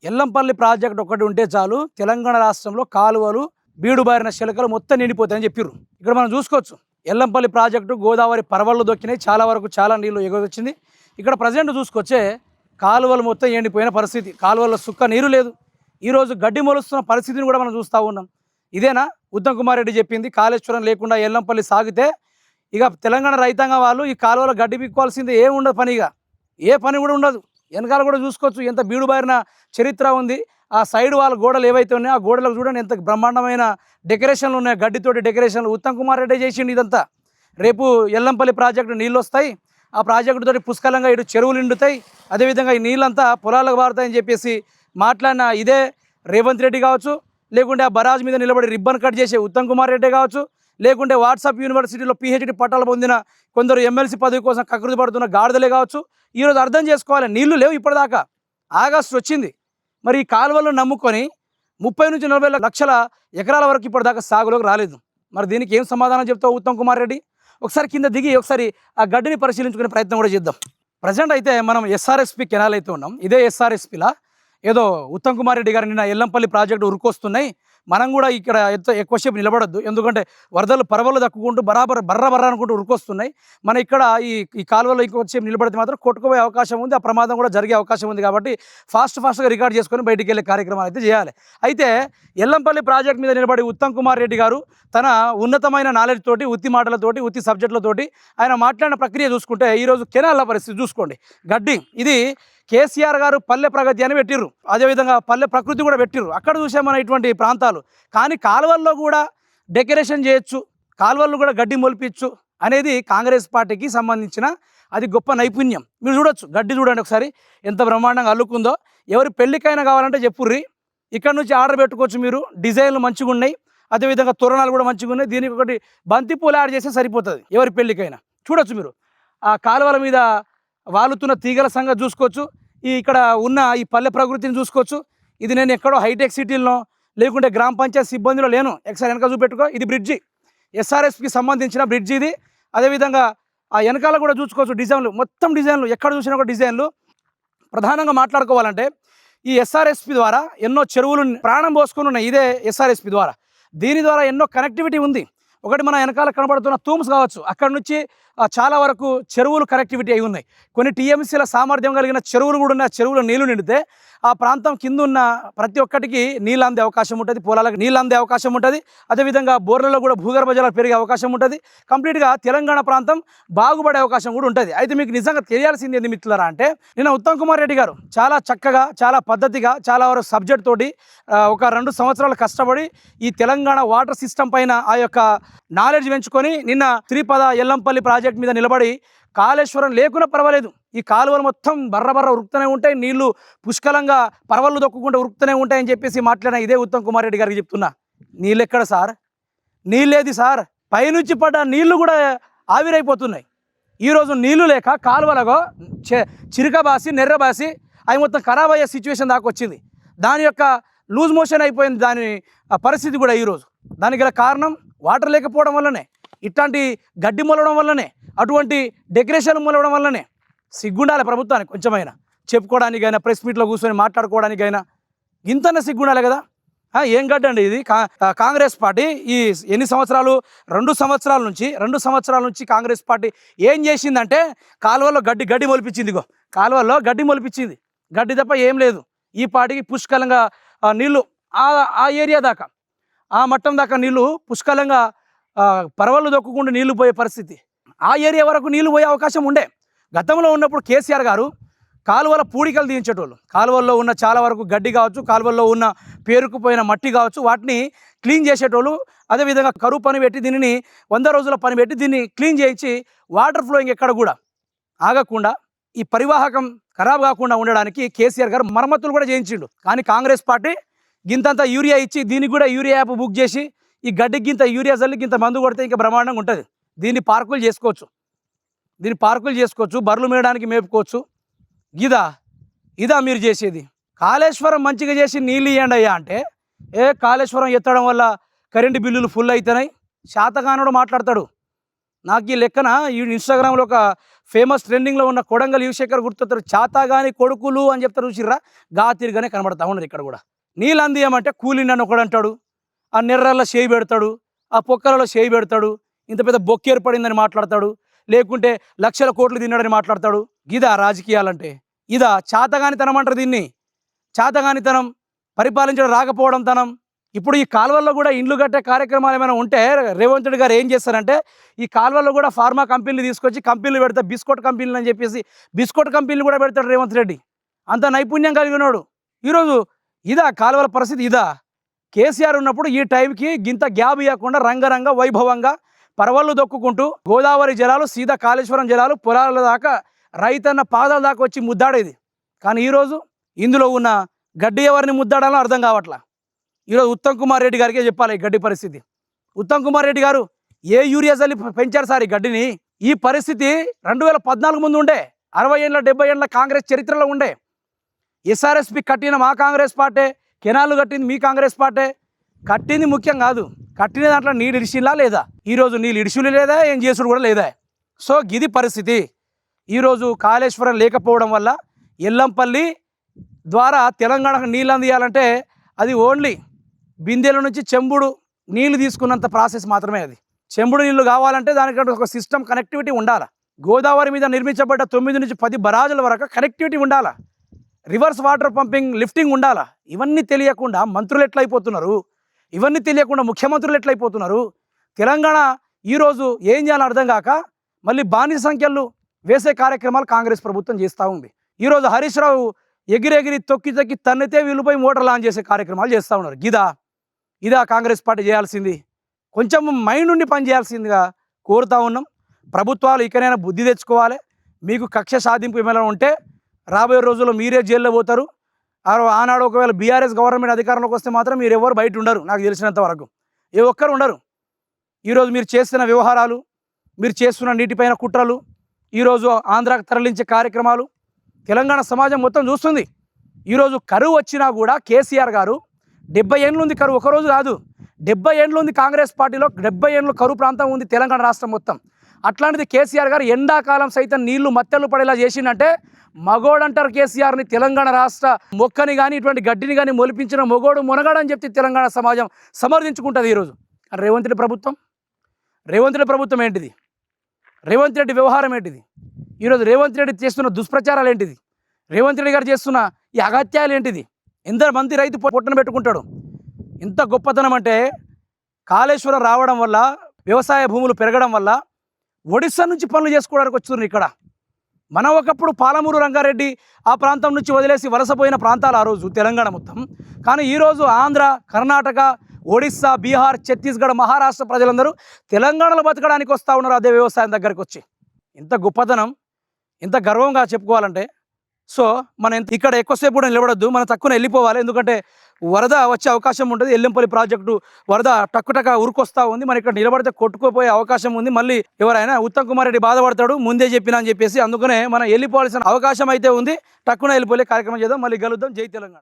Yellampalli project ఒకటి ఉంటే చాలు తెలంగాణ రాష్ట్రంలో కాలువలు బీడుబారిన శిలకలు మొత్తం నిండిపోతాయని చెప్పిర్రు. ఇక్కడ మనం చూసుకోవచ్చు ఎల్లంపల్లి ప్రాజెక్టు గోదావరి పరవళ్ళు దొక్కినాయి, చాలా వరకు చాలా నీళ్లు ఎగవచ్చింది. ఇక్కడ ప్రజెంట్ చూసుకొచ్చే కాలువలు మొత్తం ఎండిపోయిన పరిస్థితి, కాలువల్లో సుక్క నీరు లేదు. ఈరోజు గడ్డి మొలుస్తున్న పరిస్థితిని కూడా మనం చూస్తూ ఉన్నాం. ఇదేనా ఉత్తమ్ కుమార్ రెడ్డి చెప్పింది? కాళేశ్వరం లేకుండా ఎల్లంపల్లి సాగితే ఇక తెలంగాణ రైతాంగం వాళ్ళు ఈ కాలువలో గడ్డి పిక్కోవాల్సింది ఏం ఉండదు, పనిగా ఏ పని కూడా ఉండదు. వెనకాల కూడా చూసుకోవచ్చు ఎంత బీడుబారిన చరిత్ర ఉంది. ఆ సైడ్ వాళ్ళ గోడలు ఏవైతే ఉన్నాయో ఆ గోడలకు చూడండి ఎంత బ్రహ్మాండమైన డెకరేషన్లు ఉన్నాయి, గడ్డితోటి డెకరేషన్లు. ఉత్తమ్ కుమార్ రెడ్డి చేసిండు ఇదంతా. రేపు ఎల్లంపల్లి ప్రాజెక్టు నీళ్ళు వస్తాయి, ఆ ప్రాజెక్టుతోటి పుష్కలంగా ఇటు చెరువులు నిండుతాయి, అదేవిధంగా ఈ నీళ్ళంతా పొలాలకు పారుతాయని చెప్పేసి మాట్లాడిన ఇదే రేవంత్ రెడ్డి కావచ్చు, లేకుంటే ఆ బరాజ్ మీద నిలబడి రిబ్బన్ కట్ చేసే ఉత్తమ్ కుమార్ రెడ్డి కావచ్చు, లేకుంటే వాట్సాప్ యూనివర్సిటీలో PhD పట్టాలు పొందిన కొందరు ఎమ్మెల్సీ పదవి కోసం కకృతి పడుతున్న గాడిదలే కావచ్చు. ఈరోజు అర్థం చేసుకోవాలి, నీళ్లు లేవు ఇప్పటిదాకా. ఆగస్టు వచ్చింది, మరి ఈ కాలువలను నమ్ముకొని 30 నుంచి 40 లక్షల ఎకరాల వరకు ఇప్పటిదాకా సాగులోకి రాలేదు. మరి దీనికి ఏం సమాధానం చెప్తావు ఉత్తమ్ కుమార్ రెడ్డి? ఒకసారి కింద దిగి ఒకసారి ఆ గడ్డిని పరిశీలించుకునే ప్రయత్నం కూడా చేద్దాం. ప్రజెంట్ అయితే మనం SRSP కెనాల్ అయితే ఉన్నాం. ఇదే SRSPలా ఏదో ఉత్తమ్ కుమార్ రెడ్డి గారు నిన్న ఎల్లంపల్లి ప్రాజెక్టు ఉరుకొస్తున్నాయి, మనం కూడా ఇక్కడ ఎక్కువసేపు నిలబడొద్దు, ఎందుకంటే వరదలు పరవలు దక్కుకుంటూ బర్ర అనుకుంటూ ఉరుకొస్తున్నాయి. మన ఇక్కడ ఈ కాలువలో ఇంకొచ్చేపు నిలబడితే మాత్రం కొట్టుకుపోయే అవకాశం ఉంది, ఆ ప్రమాదం కూడా జరిగే అవకాశం ఉంది. కాబట్టి ఫాస్ట్గా రికార్డ్ చేసుకొని బయటికి వెళ్ళే కార్యక్రమాలు అయితే చేయాలి. అయితే ఎల్లంపల్లి ప్రాజెక్ట్ మీద నిలబడి ఉత్తమ్ కుమార్ రెడ్డి గారు తన ఉన్నతమైన నాలెడ్జ్ తోటి, ఉత్తి మాటలతోటి, ఉత్తి సబ్జెక్టులతోటి ఆయన మాట్లాడిన ప్రక్రియ చూసుకుంటే ఈరోజు కెనాల్ల పరిస్థితి చూసుకోండి. గడ్డి ఇది కేసీఆర్ గారు పల్లె ప్రగతి అని పెట్టిర్రు, అదేవిధంగా పల్లె ప్రకృతి కూడా పెట్టిర్రు. అక్కడ చూసే మన ఇటువంటి ప్రాంతాలు. కానీ కాలువల్లో కూడా డెకరేషన్ చేయొచ్చు, కాలువల్లో కూడా గడ్డి మొలిపించు అనేది కాంగ్రెస్ పార్టీకి సంబంధించిన అది గొప్ప నైపుణ్యం. మీరు చూడొచ్చు, గడ్డి చూడండి ఒకసారి ఎంత బ్రహ్మాండంగా అల్లుకుందో. ఎవరి పెళ్ళికైనా కావాలంటే చెప్పుర్రి, ఇక్కడ నుంచి ఆర్డర్ పెట్టుకోవచ్చు మీరు. డిజైన్లు మంచిగా ఉన్నాయి, అదేవిధంగా తోరణాలు కూడా మంచిగా ఉన్నాయి. దీనికి ఒకటి బంతిపూలు యాడ్ చేస్తే సరిపోతుంది ఎవరి పెళ్ళికైనా. చూడొచ్చు మీరు ఆ కాలువల మీద వాలుతున్న తీగల సంగతి చూసుకోవచ్చు, ఇక్కడ ఉన్న ఈ పల్లె ప్రకృతిని చూసుకోవచ్చు. ఇది నేను ఎక్కడో హైటెక్ సిటీలో లేకుంటే గ్రామ పంచాయతీ సిబ్బందిలో లేను. ఒకసారి వెనక చూపెట్టుకో, ఇది బ్రిడ్జి, SRSPకి సంబంధించిన బ్రిడ్జి ఇది. అదేవిధంగా ఆ వెనకాల కూడా చూసుకోవచ్చు డిజైన్లు, మొత్తం డిజైన్లు, ఎక్కడ చూసినా కూడా డిజైన్లు. ప్రధానంగా మాట్లాడుకోవాలంటే ఈ SRSP ద్వారా ఎన్నో చెరువులు ప్రాణం పోసుకొని ఉన్నాయి. ఇదే SRSP ద్వారా, దీని ద్వారా ఎన్నో కనెక్టివిటీ ఉంది. ఒకటి మన వెనకాల కనబడుతున్న తూమ్స్ కావచ్చు, అక్కడ నుంచి చాలా వరకు చెరువులు కనెక్టివిటీ అయి ఉన్నాయి. కొన్ని TMCల సామర్థ్యం కలిగిన చెరువులు కూడా ఉన్నాయి. చెరువులో నీళ్లు నిండితే ఆ ప్రాంతం కింద ఉన్న ప్రతి ఒక్కటికి నీళ్ళు అందే అవకాశం ఉంటుంది, పొలాలకు నీళ్ళు అందే అవకాశం ఉంటుంది. అదేవిధంగా బోర్లలో కూడా భూగర్భ జలాలు పెరిగే అవకాశం ఉంటుంది. కంప్లీట్గా తెలంగాణ ప్రాంతం బాగుపడే అవకాశం కూడా ఉంటుంది. అయితే మీకు నిజంగా తెలియాల్సింది ఏంది మిత్రులారా అంటే, నిన్న ఉత్తమ్ కుమార్ రెడ్డి గారు చాలా చక్కగా, చాలా పద్ధతిగా, చాలా వరకు సబ్జెక్ట్ తోటి ఒక 2 సంవత్సరాలు కష్టపడి ఈ తెలంగాణ వాటర్ సిస్టమ్ పైన ఆ యొక్క నాలెడ్జ్ పెంచుకొని నిన్న శ్రీపద ఎల్లంపల్లి ప్రాజెక్ట్ మీద నిలబడి కాళేశ్వరం లేకున్నా పర్వాలేదు, ఈ కాలువలు మొత్తం బర్ర ఉరుకుతూనే ఉంటాయి, నీళ్లు పుష్కలంగా పరవళ్ళు దొక్కుకుంటూ ఉరుకుతూనే ఉంటాయని చెప్పేసి మాట్లాడిన ఇదే ఉత్తమ్ కుమార్ రెడ్డి గారికి చెప్తున్నా, నీళ్ళు ఎక్కడ సార్? నీళ్ళేది సార్? పైనుంచి పడ్డ నీళ్లు కూడా ఆవిరైపోతున్నాయి. ఈరోజు నీళ్లు లేక కాలువలగో చిరుకబాసి నెర్రబాసి అవి మొత్తం ఖరాబ్ అయ్యే సిచ్యువేషన్ దాకా వచ్చింది. దాని యొక్క లూజ్ మోషన్ అయిపోయింది దాని పరిస్థితి కూడా. ఈరోజు దానికి గల కారణం వాటర్ లేకపోవడం వల్లనే, ఇట్లాంటి గడ్డి మొలవడం వల్లనే, అటువంటి డెకరేషన్ మొలవడం వల్లనే. సిగ్గుండాలి ప్రభుత్వానికి కొంచెమైనా, చెప్పుకోవడానికైనా, ప్రెస్ మీట్లో కూర్చొని మాట్లాడుకోవడానికైనా ఇంతనే సిగ్గుండాలి కదా. ఏం గడ్డి అండి ఇది? కాంగ్రెస్ పార్టీ ఈ ఎన్ని సంవత్సరాలు, 2 సంవత్సరాల నుంచి కాంగ్రెస్ పార్టీ ఏం చేసిందంటే కాలువల్లో గడ్డి మొలిపించింది. ఇగో కాలువల్లో గడ్డి మొలిపించింది, గడ్డి తప్ప ఏం లేదు. ఈ పార్టీకి పుష్కలంగా నీళ్లు ఆ ఏరియా దాకా, ఆ మట్టం దాకా నీళ్లు పుష్కలంగా పరవళ్ళు దొక్కుకుంటూ నీళ్లు పోయే పరిస్థితి, ఆ ఏరియా వరకు నీళ్లు పోయే అవకాశం ఉండే. గతంలో ఉన్నప్పుడు కేసీఆర్ గారు కాలువల పూడికలు తీయించేటోళ్ళు. కాలువల్లో ఉన్న చాలా వరకు గడ్డి కావచ్చు, కాలువల్లో ఉన్న పేరుకుపోయిన మట్టి కావచ్చు, వాటిని క్లీన్ చేసేటోళ్ళు. అదేవిధంగా కరువు పని పెట్టి దీనిని 100 రోజుల పని పెట్టి దీన్ని క్లీన్ చేయించి వాటర్ ఫ్లోయింగ్ ఎక్కడ కూడా ఆగకుండా, ఈ పరివాహకం ఖరాబ్ కాకుండా ఉండడానికి కేసీఆర్ గారు మరమ్మతులు కూడా చేయించిండు. కానీ కాంగ్రెస్ పార్టీ గింతంత యూరియా ఇచ్చి, దీనికి కూడా యూరియా యాప్ బుక్ చేసి, ఈ గడ్డికి గింత యూరియా చల్లి గింత మందు కొడితే ఇంకా బ్రహ్మాండంగా ఉంటుంది. దీన్ని పార్కులు చేసుకోవచ్చు, బర్రెలు మేయడానికి మేపుకోవచ్చు. ఇదా మీరు చేసేది? కాళేశ్వరం మంచిగా చేసి నీళ్ళు ఇవ్వండి అయ్యా అంటే, కాళేశ్వరం ఎత్తడం వల్ల కరెంటు బిల్లులు ఫుల్ అవుతున్నాయి, శాతగానుడు మాట్లాడతాడు. నాకు ఈ లెక్కన ఈ ఇన్స్టాగ్రామ్లో ఒక ఫేమస్ ట్రెండింగ్లో ఉన్న కొడంగల్ యువశేఖర్ గుర్తొస్తారు. చాతాగాని కొడుకులు అని చెప్తారు చూసిర్రా, గా తిరిగానే కనబడతా ఉన్నారు ఇక్కడ కూడా. నీళ్ళు అందియమంటే కూలిండని ఒకడు అంటాడు, ఆ నెర్రల్లో చేయి పెడతాడు, ఆ పొక్కలలో చేయి పెడతాడు, ఇంత పెద్ద బొక్క ఏర్పడిందని మాట్లాడతాడు, లేకుంటే లక్షల కోట్లు తిన్నాడని మాట్లాడతాడు. ఇదా రాజకీయాలంటే? ఇదా చాతగానితనం అంటారు దీన్ని? చాతగానితనం, పరిపాలించడం రాకపోవడం తనం. ఇప్పుడు ఈ కాలువల్లో కూడా ఇండ్లు కట్టే కార్యక్రమాలు ఏమైనా ఉంటే రేవంత్ రెడ్డి గారు ఏం చేస్తారంటే, ఈ కాలువల్లో కూడా ఫార్మా కంపెనీలు తీసుకొచ్చి కంపెనీలు పెడతా, బిస్కెట్ కంపెనీలు అని చెప్పేసి బిస్కెట్ కంపెనీలు కూడా పెడతాడు రేవంత్ రెడ్డి. అంత నైపుణ్యం కలిగినాడు. ఈరోజు ఇదా కాలువల పరిస్థితి? ఇదా కేసీఆర్ ఉన్నప్పుడు ఈ టైంకి గింత గ్యాప్ ఇవ్వకుండా రంగరంగ వైభవంగా పరవళ్ళు దొక్కుకుంటూ గోదావరి జలాలు సీదా కాళేశ్వరం జలాలు పొలాల దాకా రైతన్న పాదాల దాకా వచ్చి ముద్దాడేది. కానీ ఈరోజు ఇందులో ఉన్న గడ్డి ఎవరిని ముద్దాడాలో అర్థం కావట్లా. ఈరోజు ఉత్తమ్ కుమార్ రెడ్డి గారికే చెప్పాలి ఈ గడ్డి పరిస్థితి. ఉత్తమ్ కుమార్ రెడ్డి గారు ఏ యూరియా చల్లి పెంచారు సార్ ఈ గడ్డిని? ఈ పరిస్థితి 2014 ముందు ఉండే, 60 ఏళ్ళ 70 ఏళ్ళ కాంగ్రెస్ చరిత్రలో ఉండే. ఎస్ఆర్ఎస్పి కట్టిన మా కాంగ్రెస్ పార్టీ, కెనాలు కట్టింది మీ కాంగ్రెస్ పార్టీ. కట్టింది ముఖ్యం కాదు, కట్టిన దాంట్లో నీళ్ళు ఇడిచిలా లేదా? ఈరోజు నీళ్ళు ఇడుచులు లేదా, ఏం చేసుడు కూడా లేదా. సో గిది పరిస్థితి. ఈరోజు కాళేశ్వరం లేకపోవడం వల్ల ఎల్లంపల్లి ద్వారా తెలంగాణకు నీళ్ళు అందియాలంటే అది ఓన్లీ బిందెల నుంచి చెంబుడు నీళ్లు తీసుకున్నంత ప్రాసెస్ మాత్రమే. అది చెంబుడు నీళ్లు కావాలంటే దానికి ఒక సిస్టమ్ కనెక్టివిటీ ఉండాలి. గోదావరి మీద నిర్మించబడ్డ 9 నుంచి 10 బరాజుల వరకు కనెక్టివిటీ ఉండాలా, రివర్స్ వాటర్ పంపింగ్ లిఫ్టింగ్ ఉండాలా. ఇవన్నీ తెలియకుండా మంత్రులు ఎట్లయిపోతున్నారు, ఇవన్నీ తెలియకుండా ముఖ్యమంత్రులు ఎట్లయిపోతున్నారు. తెలంగాణ ఈరోజు ఏం చేయాలో అర్థం కాక మళ్ళీ బానిస సంఖ్యలు వేసే కార్యక్రమాలు కాంగ్రెస్ ప్రభుత్వం చేస్తూ ఉంది. ఈరోజు హరీష్ రావు ఎగిరెగిరి తొక్కి తొక్కి తన్నితే వీళ్ళపై మోటార్ లాంచ్ చేసే కార్యక్రమాలు చేస్తూ ఉన్నారు. ఇదా కాంగ్రెస్ పార్టీ చేయాల్సింది? కొంచెం మైండ్ నుండి పనిచేయాల్సిందిగా కోరుతూ ఉన్నాం. ప్రభుత్వాలు ఇకనైనా బుద్ధి తెచ్చుకోవాలి. మీకు కక్ష సాధింపు ఏమైనా ఉంటే రాబోయే రోజుల్లో మీరే జైల్లో పోతారు. ఆనాడు ఒకవేళ బీఆర్ఎస్ గవర్నమెంట్ అధికారంలోకి వస్తే మాత్రం మీరు ఎవరు బయట ఉండరు, నాకు తెలిసినంత వరకు ఏ ఒక్కరు ఉండరు. ఈరోజు మీరు చేస్తున్న వ్యవహారాలు, మీరు చేస్తున్న నీటిపైన కుట్రలు, ఈరోజు ఆంధ్రాకు తరలించే కార్యక్రమాలు తెలంగాణ సమాజం మొత్తం చూస్తుంది. ఈరోజు కరువు వచ్చినా కూడా కేసీఆర్ గారు 70 ఏళ్ళు ఉంది కరువు, ఒకరోజు కాదు 70 ఏళ్ళు ఉంది కాంగ్రెస్ పార్టీలో, 70 ఏళ్ళు కరువు ప్రాంతం ఉంది తెలంగాణ రాష్ట్రం మొత్తం. అట్లాంటిది కేసీఆర్ గారు ఎండాకాలం సైతం నీళ్లు మత్తెలు పడేలా చేసిందంటే మగోడంటారు కేసీఆర్ని. తెలంగాణ రాష్ట్ర మొక్కని కానీ ఇటువంటి గడ్డిని కానీ మొలిపించిన మొగోడు మునగాడని చెప్పి తెలంగాణ సమాజం సమర్థించుకుంటుంది. ఈరోజు రేవంత్ రెడ్డి ప్రభుత్వం ఏంటిది? రేవంత్ రెడ్డి వ్యవహారం ఏంటిది? ఈరోజు రేవంత్ రెడ్డి చేస్తున్న దుష్ప్రచారాలు ఏంటిది? రేవంత్ రెడ్డి గారు చేస్తున్న ఈ అగత్యాలు ఏంటిది? ఎంతమంది రైతు పొట్టన పెట్టుకుంటాడు? ఇంత గొప్పతనం అంటే కాళేశ్వరం రావడం వల్ల, వ్యవసాయ భూములు పెరగడం వల్ల ఒడిశా నుంచి పనులు చేసుకోవడానికి వచ్చున్నారు ఇక్కడ. మనం ఒకప్పుడు పాలమూరు రంగారెడ్డి ఆ ప్రాంతం నుంచి వదిలేసి వలసపోయిన ప్రాంతాలు ఆ రోజు తెలంగాణ మొత్తం. కానీ ఈరోజు ఆంధ్ర, కర్ణాటక, ఒడిస్సా, బీహార్, ఛత్తీస్గఢ్, మహారాష్ట్ర ప్రజలందరూ తెలంగాణలో బతకడానికి వస్తూ ఉన్నారు అదే వ్యవసాయం దగ్గరికి వచ్చి. ఇంత గొప్పతనం, ఇంత గర్వంగా చెప్పుకోవాలంటే. సో మనం ఇక్కడ ఎక్కువసేపు కూడా నిలబడద్దు, మనం తక్కువ వెళ్ళిపోవాలి. ఎందుకంటే వరద వచ్చే అవకాశం ఉంటుంది. ఎల్లంపల్లి ప్రాజెక్టు వరద టక్కుటక్క ఉరుకొస్తూ ఉంది. మనం ఇక్కడ నిలబడితే కొట్టుకుపోయే అవకాశం ఉంది. మళ్ళీ ఎవరైనా ఉత్తమ్ కుమార్ రెడ్డి బాధపడతాడు ముందే చెప్పినా అని చెప్పేసి, అందుకనే మనం వెళ్ళిపోవాల్సిన అవకాశం అయితే ఉంది. టక్కున వెళ్ళిపోలే కార్యక్రమం చేద్దాం. మళ్ళీ కలుద్దాం. జై తెలంగాణ.